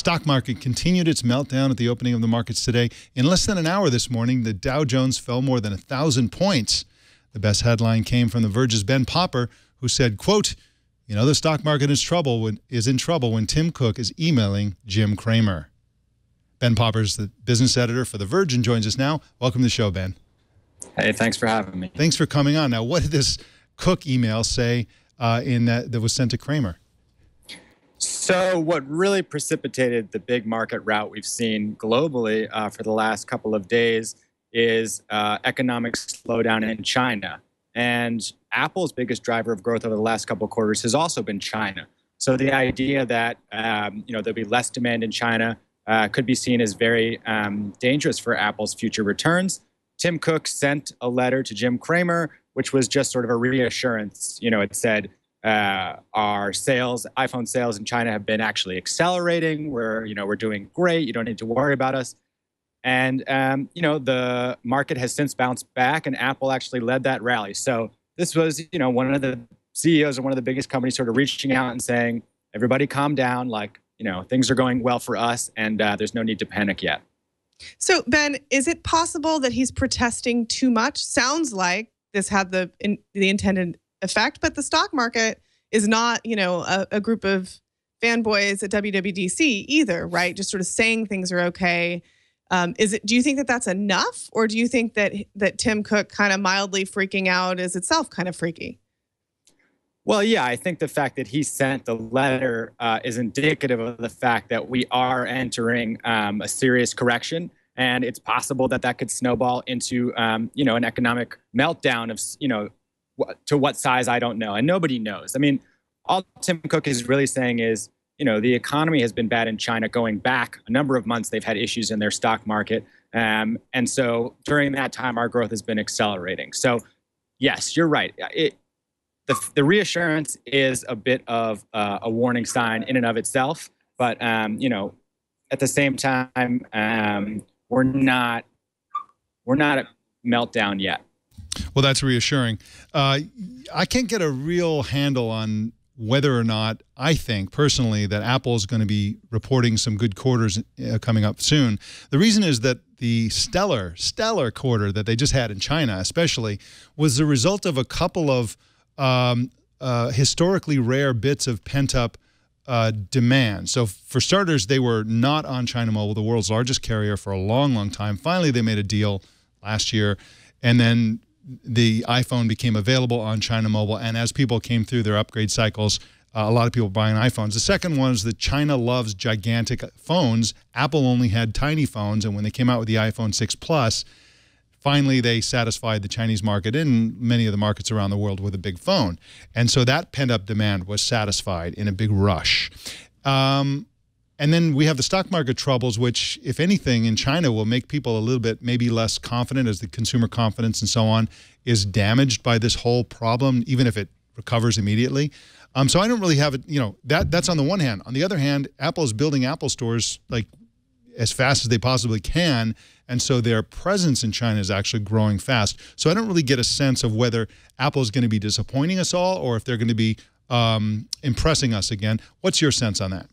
stock market continued its meltdown at the opening of the markets today. In less than an hour this morning, the Dow Jones fell more than 1,000 points. The best headline came from The Verge's Ben Popper, who said, quote, "You know, the stock market is in trouble when Tim Cook is emailing Jim Cramer." Ben Popper is the business editor for The Verge and joins us now. Welcome to the show, Ben. Hey, thanks for having me. Thanks for coming on. Now, what did this Cook email say that was sent to Cramer? So what really precipitated the big market rout we've seen globally for the last couple of days is economic slowdown in China. And Apple's biggest driver of growth over the last couple of quarters has also been China. So the idea that there'll be less demand in China could be seen as very dangerous for Apple's future returns. Tim Cook sent a letter to Jim Cramer, which was just sort of a reassurance. It said, our iPhone sales in China have been actually accelerating. We're doing great. You don't need to worry about us. And, the market has since bounced back, and Apple actually led that rally. So this was, one of the CEOs of one of the biggest companies sort of reaching out and saying, everybody calm down. Things are going well for us, and there's no need to panic yet. So, Ben, is it possible that he's protesting too much? Sounds like this had the intended effect, but the stock market is not, a group of fanboys at WWDC either, right? Just sort of saying things are okay. Do you think that that's enough, or do you think that Tim Cook kind of mildly freaking out is itself kind of freaky? Well, yeah, I think the fact that he sent the letter is indicative of the fact that we are entering a serious correction, and it's possible that could snowball into an economic meltdown of to what size, I don't know, and nobody knows. I mean, all Tim Cook is really saying is, the economy has been bad in China going back a number of months. They've had issues in their stock market, and so during that time, our growth has been accelerating. So, yes, you're right. The reassurance is a bit of a warning sign in and of itself, but at the same time, we're not at meltdown yet. Well, that's reassuring. I can't get a real handle on whether or not I think personally that Apple is going to be reporting some good quarters coming up soon. The reason is that the stellar quarter that they just had in China, especially, was the result of a couple of historically rare bits of pent-up demand. So for starters, they were not on China Mobile, the world's largest carrier, for a long, long time. Finally, they made a deal last year, and then the iPhone became available on China Mobile, and as people came through their upgrade cycles, a lot of people buying iPhones. The second one is that China loves gigantic phones. Apple only had tiny phones, and when they came out with the iPhone 6 Plus, finally, they satisfied the Chinese market and many of the markets around the world with a big phone. And so that pent-up demand was satisfied in a big rush. And then we have the stock market troubles, which, if anything, in China will make people a little bit maybe less confident as the consumer confidence and so on is damaged by this whole problem, even if it recovers immediately. So I don't really have it, that's on the one hand. On the other hand, Apple is building Apple stores as fast as they possibly can, and so their presence in China is actually growing fast. So I don't really get a sense of whether Apple is going to be disappointing us all or if they're going to be impressing us again. What's your sense on that?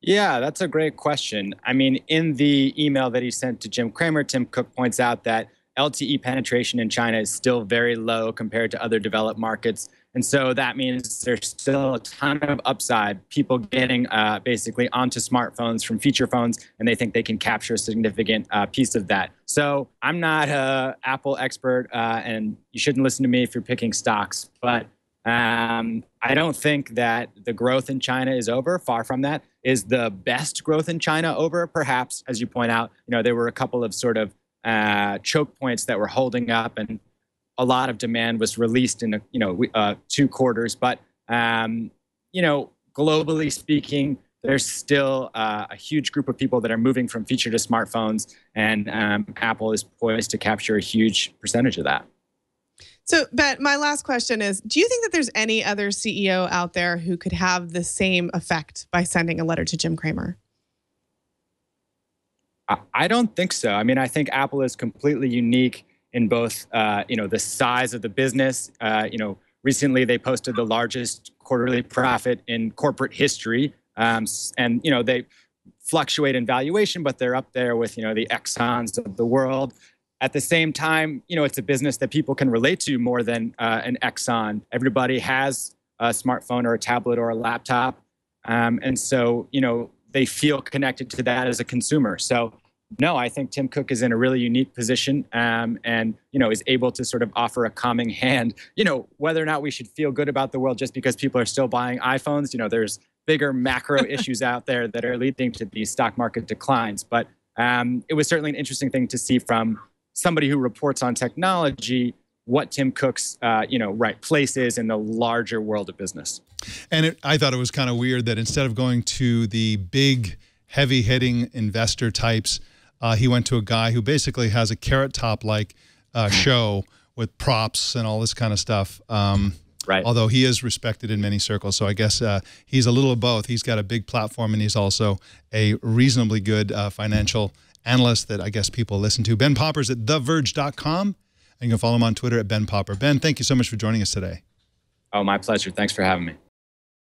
Yeah, that's a great question. I mean, in the email that he sent to Jim Cramer, Tim Cook points out that LTE penetration in China is still very low compared to other developed markets. And so that means there's still a ton of upside, people getting basically onto smartphones from feature phones, and they think they can capture a significant piece of that. So I'm not an Apple expert, and you shouldn't listen to me if you're picking stocks. But I don't think that the growth in China is over. Far from that. Is the best growth in China over? Perhaps, as you point out, there were a couple of sort of choke points that were holding up, and a lot of demand was released in 2 quarters. But globally speaking, there's still a huge group of people that are moving from feature to smartphones, and Apple is poised to capture a huge percentage of that. So, Ben, my last question is, do you think that there's any other CEO out there who could have the same effect by sending a letter to Jim Cramer? I don't think so. I mean, I think Apple is completely unique in both, the size of the business. Recently they posted the largest quarterly profit in corporate history, And they fluctuate in valuation, but they're up there with the Exxons of the world. At the same time, it's a business that people can relate to more than an Exxon. Everybody has a smartphone or a tablet or a laptop, and so they feel connected to that as a consumer. So no, I think Tim Cook is in a really unique position, and is able to sort of offer a calming hand. Whether or not we should feel good about the world just because people are still buying iPhones, there's bigger macro issues out there that are leading to these stock market declines. But it was certainly an interesting thing to see from somebody who reports on technology what Tim Cook's place is in the larger world of business. And I thought it was kind of weird that instead of going to the big, heavy-hitting investor types, he went to a guy who basically has a Carrot Top-like show with props and all this kind of stuff. Right. Although he is respected in many circles. So I guess he's a little of both. He's got a big platform, and he's also a reasonably good financial analyst that I guess people listen to. Ben Popper's at theverge.com. And you can follow him on Twitter at Ben Popper. Ben, thank you so much for joining us today. Oh, my pleasure. Thanks for having me.